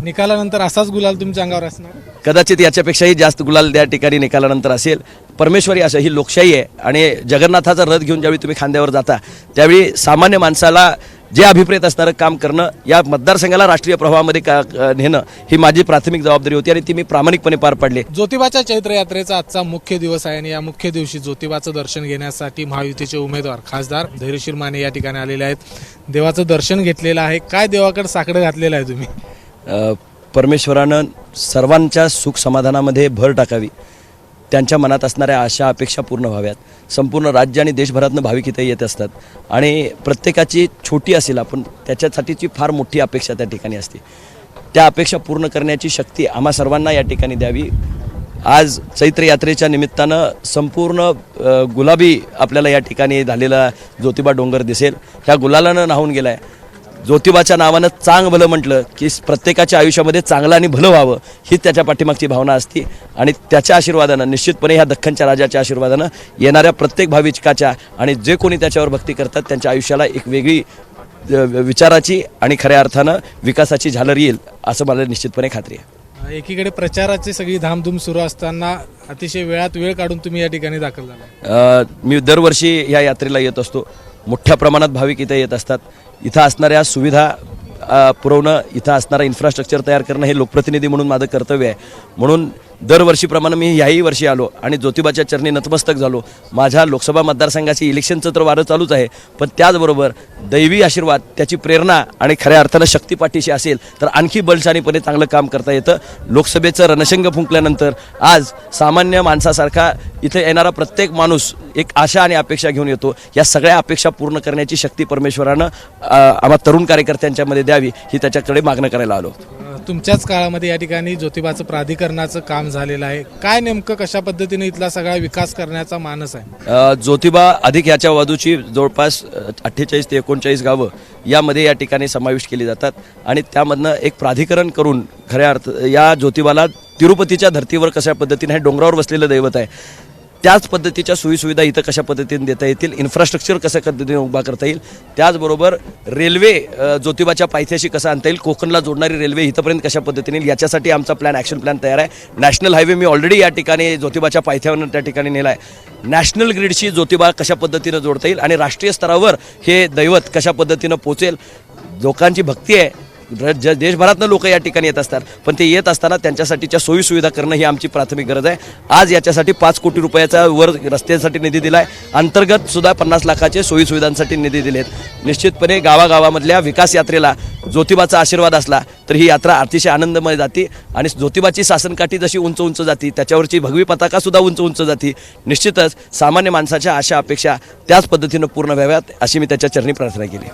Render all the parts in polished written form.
निकालानंतर असाच गुलाल तुमच्या अंगावर असणार? कदाचित याच्यापेक्षाही जास्त गुलाल त्या ठिकाणी निकालानंतर असेल. परमेश्वरी असं ही लोकशाही आहे आणि जगन्नाथाचा रथ घेऊन ज्यावेळी तुम्ही खांद्यावर जाता त्यावेळी सामान्य माणसाला जे अभिप्रेत असणारं काम करणं, या मतदारसंघाला राष्ट्रीय प्रवाहामध्ये नेणं ही माझी प्राथमिक जबाबदारी होती आणि ती मी प्रामाणिकपणे पार पाडली. ज्योतिबाच्या चैत्र यात्रेचा आजचा मुख्य दिवस आहे आणि या मुख्य दिवशी ज्योतिबाचं दर्शन घेण्यासाठी महायुतीचे उमेदवार खासदार धैर्यशील माने या ठिकाणी आलेले आहेत. देवाचं दर्शन घेतलेलं आहे. काय देवाकडे साकडं घातलेलं आहे तुम्ही? परमेश्वरानं सर्वांच्या सुख समाधानामध्ये भर टाकावी, त्यांच्या मनात असणाऱ्या आशा अपेक्षा पूर्ण व्हाव्यात. संपूर्ण राज्य आणि देशभरातनं भाविक इथे येत असतात आणि प्रत्येकाची छोटी असेल आपण त्याच्यासाठीची फार मोठी अपेक्षा त्या ठिकाणी असते. त्या अपेक्षा पूर्ण करण्याची शक्ती आम्हा सर्वांना या ठिकाणी द्यावी. आज चैत्र यात्रेच्या निमित्तानं संपूर्ण गुलाबी आपल्याला या ठिकाणी झालेला ज्योतिबा डोंगर दिसेल. ह्या गुलालानं न्हावून गेला आहे. ज्योतिबाच्या नावानं चांग भलं म्हटलं की प्रत्येकाच्या आयुष्यामध्ये चांगलं आणि भलं व्हावं ही त्याच्या पाठीमागची भावना असते आणि त्याच्या आशीर्वादानं निश्चितपणे ह्या दख्खनच्या राजाच्या आशीर्वादानं येणाऱ्या प्रत्येक भाविकाच्या आणि जे कोणी त्याच्यावर भक्ती करतात त्यांच्या आयुष्याला एक वेगळी विचाराची आणि खऱ्या अर्थानं विकासाची झालर येईल असं मला निश्चितपणे खात्री आहे. एकीकडे प्रचाराची सगळी धामधूम सुरू असताना अतिशय वेळात वेळ काढून तुम्ही या ठिकाणी दाखल झाला. मी दरवर्षी ह्या यात्रेला येत असतो. मोठ्या प्रमाणात भाविक इथे येत असतात. इथं असणाऱ्या सुविधा पुरवणं, इथं असणारं इन्फ्रास्ट्रक्चर तयार करणं हे लोकप्रतिनिधी म्हणून माझं कर्तव्य आहे. म्हणून दरवर्षीप्रमाणे मी ह्याही वर्षी आलो आणि ज्योतिबाच्या चरणी नतमस्तक झालो. माझ्या लोकसभा मतदारसंघाची इलेक्शनचं तर वारं चालूच आहे, पण त्याचबरोबर दैवी आशीर्वाद, त्याची प्रेरणा आणि खऱ्या अर्थानं शक्तीपाठीशी असेल तर आणखी बलशालीपणे चांगलं काम करता येतं. लोकसभेचं रणशंग फुंकल्यानंतर आज सामान्य माणसासारखा इथे येणारा प्रत्येक माणूस एक आशा आणि अपेक्षा घेऊन येतो. या सगळ्या अपेक्षा पूर्ण करण्याची शक्ती परमेश्वरानं आम्हा तरुण कार्यकर्त्यांच्यामध्ये द्यावी ही त्याच्याकडे मागणं करायला आलो. तुमच्याच काळामध्ये या ठिकाणी ज्योतिबाचं प्राधिकरणाचं काम झालेलं आहे. काय नेमकं कशा पद्धतीने इथला सगळा विकास करण्याचा मानस आहे? ज्योतिबा अधिक ह्याच्या बाजूची जवळपास 48 ते 39 गावं यामध्ये या ठिकाणी समाविष्ट केली जातात आणि त्यामधनं एक प्राधिकरण करून खऱ्या अर्थ या ज्योतिबाला तिरुपतीच्या धर्तीवर कशा पद्धतीने हे डोंगरावर बसलेलं दैवत आहे त्याच पद्धतीच्या सोयीसुविधा इथं कशा पद्धतीने देता येतील, इन्फ्रास्ट्रक्चर कशा पद्धतीने उभा करता येईल, त्याचबरोबर रेल्वे ज्योतिबाच्या पायथ्याशी कसं आणता येईल, कोकणला जोडणारी रेल्वे इथंपर्यंत कशा पद्धतीने येईल याच्यासाठी आमचा ॲक्शन प्लॅन तयार आहे. नॅशनल हायवे मी ऑलरेडी या ठिकाणी ज्योतिबाच्या पायथ्यावर त्या ठिकाणी नेला आहे. नॅशनल ग्रीडशी ज्योतिबा कशा पद्धतीनं जोडता येईल आणि राष्ट्रीय स्तरावर हे दैवत कशा पद्धतीनं पोचेल. लोकांची भक्ती आहे, देशभरातनं लोक या ठिकाणी येत असतात, पण ते येत असताना त्यांच्यासाठीच्या सोयीसुविधा करणं ही आमची प्राथमिक गरज आहे. आज याच्यासाठी 5 कोटी रुपयाचा वर रस्त्यांसाठी निधी दिला आहे. अंतर्गत सुद्धा 50 लाखाचे सोयीसुविधांसाठी निधी दिलेत. निश्चितपणे गावागावामधल्या विकास यात्रेला ज्योतिबाचा आशीर्वाद असला तर ही यात्रा अतिशय आनंदमय जाती आणि ज्योतिबाची शासनकाठी जशी उंच उंच जाती त्याच्यावरची भगवी पताका सुद्धा उंच उंच जाती. निश्चितच सामान्य माणसाच्या आशा अपेक्षा त्याच पद्धतीनं पूर्ण व्हाव्यात अशी मी त्याच्या चरणी प्रार्थना केली.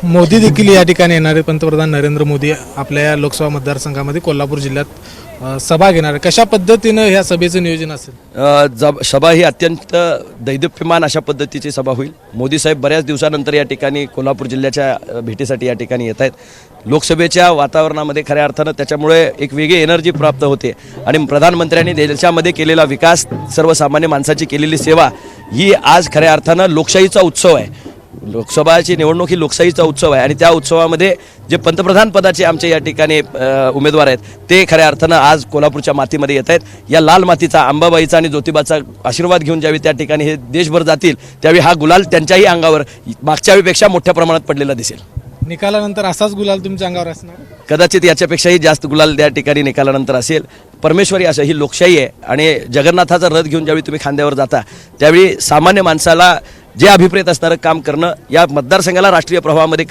मोदी देखील या ठिकाणी येणारे, पंतप्रधान नरेंद्र मोदी आपल्या या लोकसभा मतदारसंघामध्ये कोल्हापूर जिल्ह्यात सभा घेणार. कशा पद्धतीनं ह्या सभेचं नियोजन असेल? सभा ही अत्यंत दैदिप्यमान अशा पद्धतीची सभा होईल. मोदी साहेब बऱ्याच दिवसानंतर या ठिकाणी कोल्हापूर जिल्ह्याच्या भेटीसाठी या ठिकाणी येत आहेत. लोकसभेच्या वातावरणामध्ये खऱ्या अर्थानं त्याच्यामुळे एक वेगळी एनर्जी प्राप्त होते आणि प्रधानमंत्र्यांनी देशामध्ये केलेला विकास, सर्वसामान्य माणसाची केलेली सेवा ही आज खऱ्या अर्थानं लोकशाहीचा उत्सव आहे. लोकसभाची निवडणूक ही लोकशाहीचा उत्सव आहे आणि त्या उत्सवामध्ये जे पंतप्रधान पदाचे आमचे या ठिकाणी उमेदवार आहेत ते खऱ्या अर्थानं आज कोल्हापूरच्या मातीमध्ये येत आहेत. या लाल मातीचा, अंबाबाईचा आणि ज्योतिबाचा आशीर्वाद घेऊन ज्यावेळी त्या ठिकाणी हे देशभर जातील त्यावेळी हा गुलाल त्यांच्याही अंगावर मागच्या वेळीपेक्षा मोठ्या प्रमाणात पडलेला दिसेल. निकालानंतर असाच गुलाल तुमच्या अंगावर असणार? कदाचित याच्यापेक्षाही जास्त गुलाल त्या ठिकाणी निकालानंतर असेल. परमेश्वरी असं ही लोकशाही आहे आणि जगन्नाथाचा रथ घेऊन ज्यावेळी तुम्ही खांद्यावर जाता त्यावेळी सामान्य माणसाला जे अभिप्रेत असणारं काम करणं, या मतदारसंघाला राष्ट्रीय प्रवाहामध्ये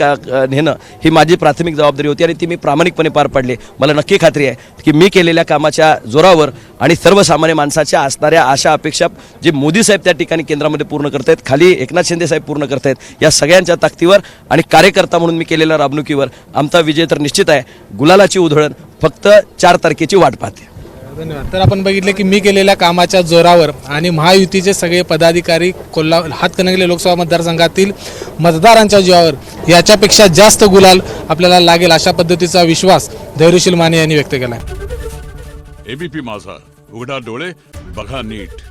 नेणं ही माझी प्राथमिक जबाबदारी होती आणि ती मी प्रामाणिकपणे पार पाडली. मला नक्की खात्री आहे की मी केलेल्या कामाच्या जोरावर आणि सर्वसामान्य माणसाच्या असणाऱ्या आशा अपेक्षा जे मोदी साहेब त्या ठिकाणी केंद्रामध्ये पूर्ण करत आहेत, खाली एकनाथ शिंदे साहेब पूर्ण करत आहेत, या सगळ्यांच्या ताकदीवर आणि कार्यकर्ता म्हणून मी केलेल्या राबणुकीवर आमचा विजय तर निश्चित आहे. गुलालाची उधळण फक्त 4 तारखेची वाट पाहते. धन्यवाद. तर आपण बघितले की मी केलेल्या कामाच्या जोरावर आणि महायुतीचे सगळे पदाधिकारी हातकणंगले लोकसभा मतदारसंघातील मतदारांच्या जीवावर याच्यापेक्षा जास्त गुलाल आपल्याला लागेल अशा पद्धतीचा विश्वास धैर्यशील माने यांनी व्यक्त केला. एबीपी माझा, उघडा डोळे बघा नीट.